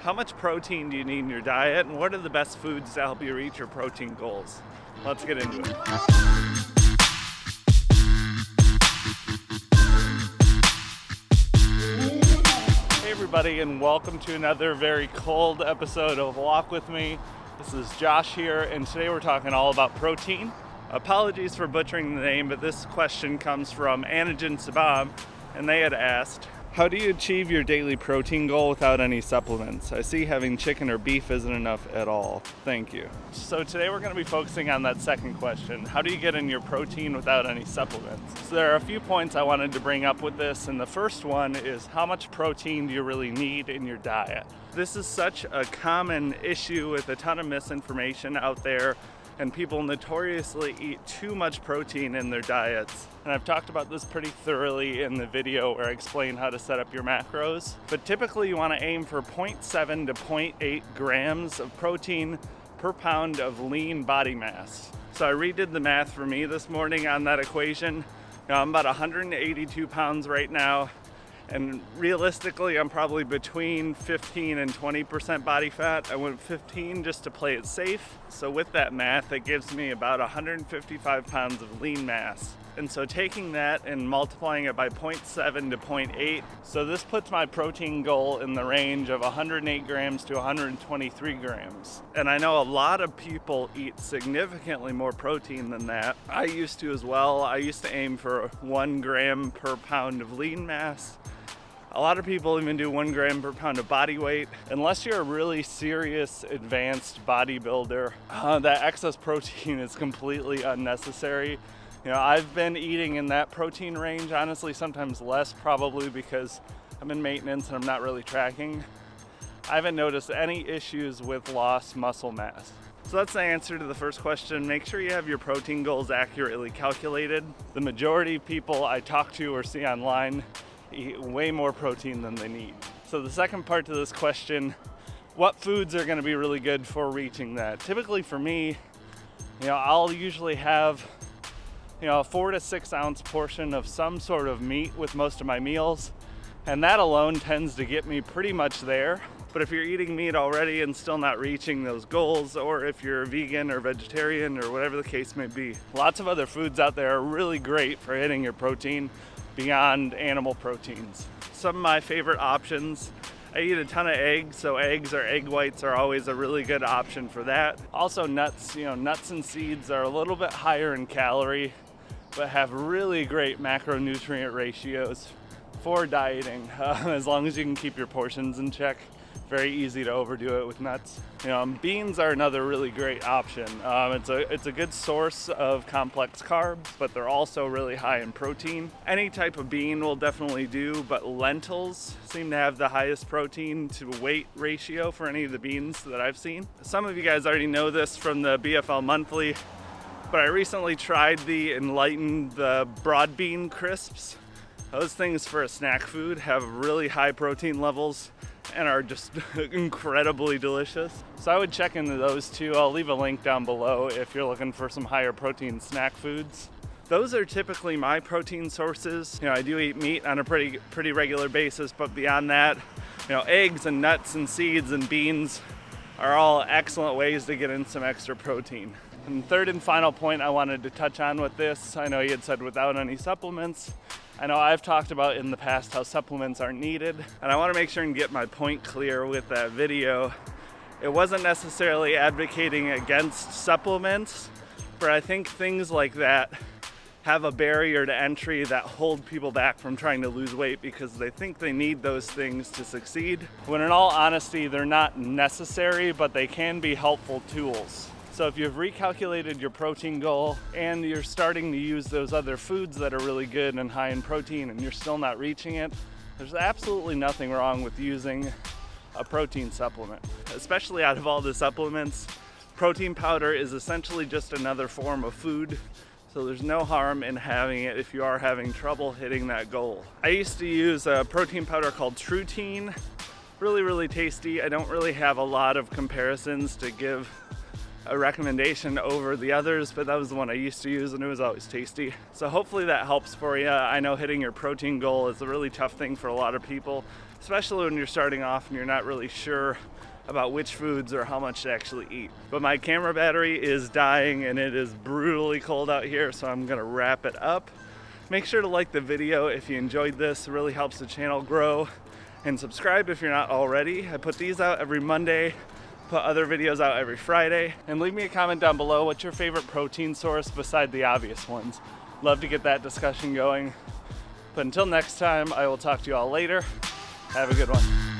How much protein do you need in your diet, and what are the best foods to help you reach your protein goals? Let's get into it. Hey everybody, and welcome to another very cold episode of Walk With Me. This is Josh here, and today we're talking all about protein. Apologies for butchering the name, but this question comes from Anajan Sabam, and they had asked, how do you achieve your daily protein goal without any supplements? I see having chicken or beef isn't enough at all. Thank you. So today we're going to be focusing on that second question. How do you get in your protein without any supplements? So there are a few points I wanted to bring up with this, and the first one is how much protein do you really need in your diet? This is such a common issue with a ton of misinformation out there, and people notoriously eat too much protein in their diets. And I've talked about this pretty thoroughly in the video where I explain how to set up your macros. But typically you want to aim for 0.7 to 0.8 grams of protein per pound of lean body mass. So I redid the math for me this morning on that equation. Now I'm about 182 pounds right now, and realistically I'm probably between 15 and 20% body fat. I went 15 just to play it safe. So with that math, it gives me about 155 pounds of lean mass. And so taking that and multiplying it by 0.7 to 0.8, so this puts my protein goal in the range of 108 grams to 123 grams. And I know a lot of people eat significantly more protein than that. I used to as well. I used to aim for 1 gram per pound of lean mass. A lot of people even do 1 gram per pound of body weight. Unless you're a really serious advanced bodybuilder, that excess protein is completely unnecessary. You know, I've been eating in that protein range, honestly, sometimes less, probably because I'm in maintenance and I'm not really tracking. I haven't noticed any issues with lost muscle mass. So that's the answer to the first question. Make sure you have your protein goals accurately calculated. The majority of people I talk to or see online eat way more protein than they need. So the second part to this question, what foods are gonna be really good for reaching that? Typically for me, I'll usually have a 4 to 6 ounce portion of some sort of meat with most of my meals, and that alone tends to get me pretty much there. But if you're eating meat already and still not reaching those goals, or if you're vegan or vegetarian or whatever the case may be, lots of other foods out there are really great for hitting your protein beyond animal proteins. Some of my favorite options, I eat a ton of eggs, so eggs or egg whites are always a really good option for that. Also nuts, nuts and seeds are a little bit higher in calorie, but have really great macronutrient ratios for dieting, as long as you can keep your portions in check. Very easy to overdo it with nuts. Beans are another really great option. It's a good source of complex carbs, but they're also really high in protein. Any type of bean will definitely do, but lentils seem to have the highest protein to weight ratio for any of the beans that I've seen. Some of you guys already know this from the BFL Monthly, but I recently tried the Enlightened, the broad bean crisps. Those things for a snack food have really high protein levels and are just incredibly delicious. So I would check into those too. I'll leave a link down below if you're looking for some higher protein snack foods. Those are typically my protein sources. I do eat meat on a pretty regular basis, but beyond that, eggs and nuts and seeds and beans are all excellent ways to get in some extra protein. And third and final point I wanted to touch on with this, I know you had said without any supplements. I know I've talked about in the past how supplements aren't needed, and I want to make sure and get my point clear with that video. It wasn't necessarily advocating against supplements, but I think things like that have a barrier to entry that hold people back from trying to lose weight because they think they need those things to succeed, when in all honesty, they're not necessary, but they can be helpful tools. So if you've recalculated your protein goal and you're starting to use those other foods that are really good and high in protein and you're still not reaching it, there's absolutely nothing wrong with using a protein supplement. Especially out of all the supplements, protein powder is essentially just another form of food. So there's no harm in having it if you are having trouble hitting that goal. I used to use a protein powder called Truteen. Really tasty. I don't really have a lot of comparisons to give a recommendation over the others, but that was the one I used to use and it was always tasty. So hopefully that helps for you. I know hitting your protein goal is a really tough thing for a lot of people, especially when you're starting off and you're not really sure about which foods or how much to actually eat. But my camera battery is dying and it is brutally cold out here, so I'm gonna wrap it up. Make sure to like the video if you enjoyed this. It really helps the channel grow. And subscribe if you're not already. I put these out every Monday, put other videos out every Friday. And leave me a comment down below. What's your favorite protein source beside the obvious ones? Love to get that discussion going. But until next time, I will talk to you all later. Have a good one.